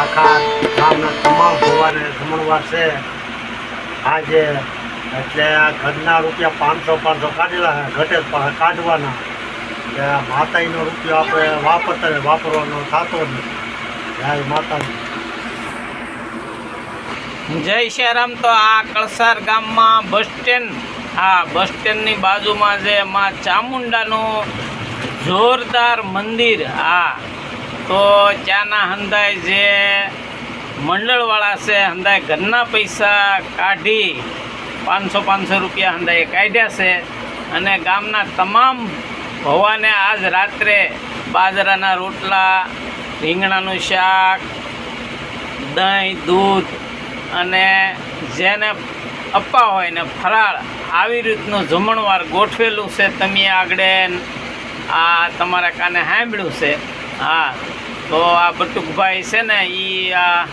આખા ગામના તમામ ભવાને જમણવાર છે આજે એટલે આ ઘરના રૂપિયા 500 કાઢેલા ઘટે કાઢવાના કે માતાજીનો રૂપિયો આપણે વાપરવાનો થતો નથી. જય માતાજી. જય શ્રીરામ. તો આ કળસાર ગામમાં બસ સ્ટેન્ડની બાજુમાં જે માં ચામુંડાનું જોરદાર મંદિર. તો ત્યાંના હંધાય જે મંડળવાળા છે હંધાય ઘરના પૈસા કાઢી 500 રૂપિયા હંધાએ કાઢ્યા છે અને ગામના તમામ ભવાને આજ રાત્રે બાજરાના રોટલા, રીંગણાનું શાક, દહીં, દૂધ અને જેને અપ્પા હોય ને ફરાળ આવી રીતનું જમણવાર ગોઠવેલું છે. તમે આગળ આ તમારા કાને સાંભળ્યું છે. તો આ બટુકભાઈ છે ને એ આ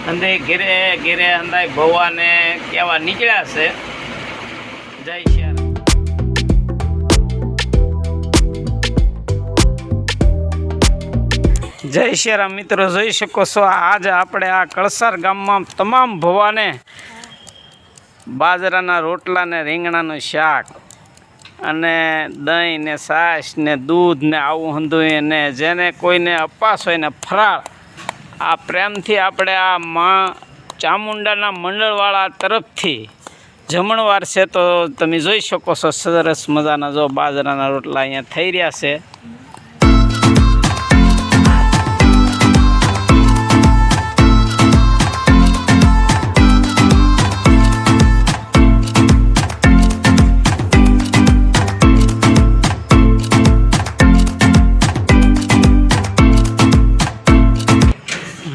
હંધે ઘેરે હંધાય ભવાને કહેવા નીકળ્યા છે. જય શ્રી જય શ્રી રામ. મિત્રો જોઈ શકો છો આજે આપણે આ કળસાર ગામમાં તમામ ભવાને બાજરાના રોટલા ને રીંગણાનું શાક અને દહીં ને છાશ ને દૂધ ને આવું હંધું ને જેને કોઈને અપાસ હોય ને ફરાળ આ પ્રેમથી આપણે આ માં ચામુંડાના મંડળવાળા તરફથી જમણવાર છે. તો તમે જોઈ શકો છો સરસ મજાના જો બાજરાના રોટલા અહીંયા થઈ રહ્યા છે.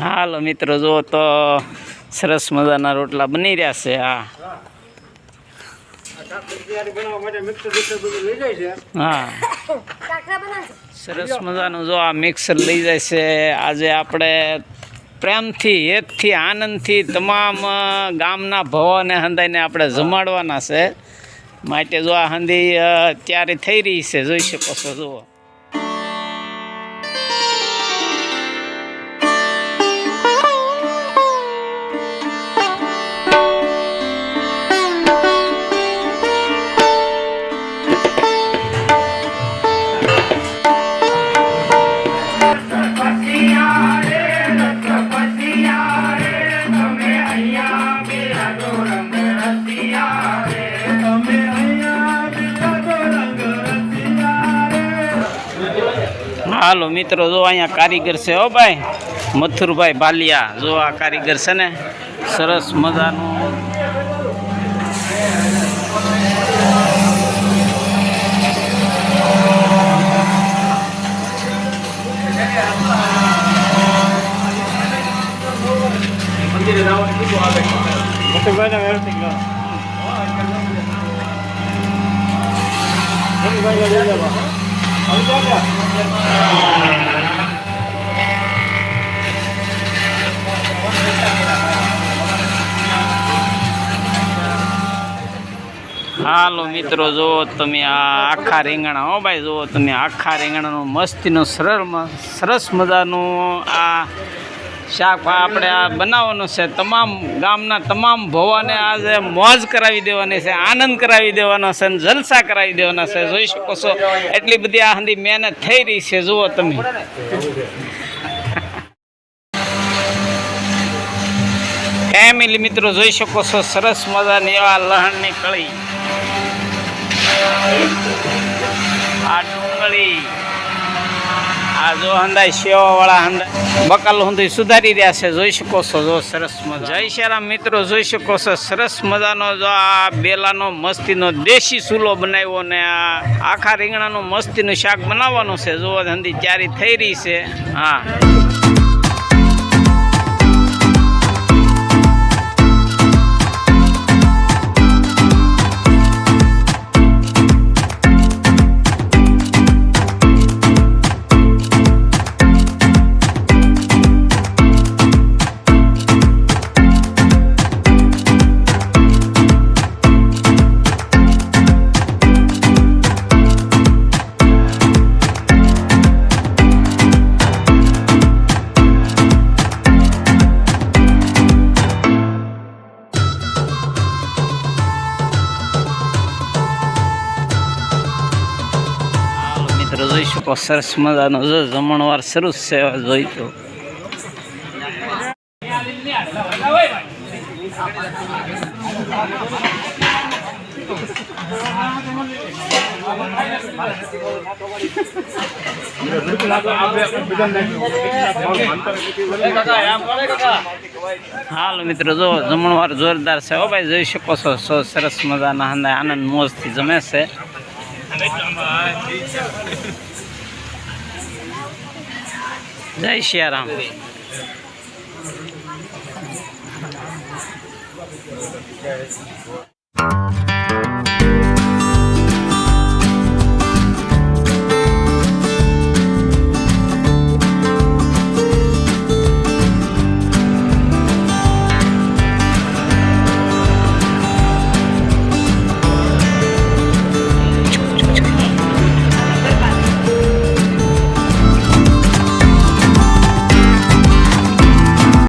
હાલો મિત્રો જો તો સરસ મજાના રોટલા બની રહ્યા છે. સરસ મજાનું જો આ મિક્સર લઈ જાય છે. આજે આપણે પ્રેમથી હેતથી આનંદથી તમામ ગામના ભવાને હંધાઈને આપણે જમાડવાના છે. માટે જો આ હંધી તૈયારી થઈ રહી છે, જોઈ શકો છો. જુઓ હાલો મિત્રો જો અહીંયા કારીગર છે. હો ભાઈ મથુરભાઈ બાલિયા. જો આ કારીગર છે ને સરસ મજાનું હાલો મિત્રો જો તમે આ આખા રીંગણા. હો ભાઈ જુઓ તમે આખા રીંગણાનું મસ્તીનું સરસ મજાનું આ શાક આપણે આ બનાવવાનું છે. તમામ ગામના તમામ ભવાને આજે મોજ કરાવી દેવાની છે, આનંદ કરાવી દેવાનો છે અને જલસા કરાવી દેવાના છે. જોઈ શકો છો એટલી બધી આ હંધી મહેનત થઈ રહી છે. જુઓ તમે ફેમિલી મિત્રો જોઈ શકો છો સરસ મજાની આ લહણની કળી, આ ડુંગળી, આ જો હંધાય સેવાવાળા હંધાય બકાલ હંધી સુધારી રહ્યા છે. જોઈ શકો છો જો સરસ મજા. જય શ્રી રામ મિત્રો જોઈ શકો છો સરસ મજાનો જો આ બેલાનો મસ્તીનો દેશી ચૂલો બનાવ્યો ને આ આખા રીંગણાનું મસ્તીનું શાક બનાવવાનું છે. જો હંધી તૈયારી થઈ રહી છે. શકો સરસ મજાનો જો જમણવાર શરૂ જ છે જોઈ તો હાલો મિત્રો જો જમણવાર જોરદાર છે હો ભાઈ જોઈ શકો છો સરસ મજાના આનંદ મોજથી જમે છે જય સિયારામ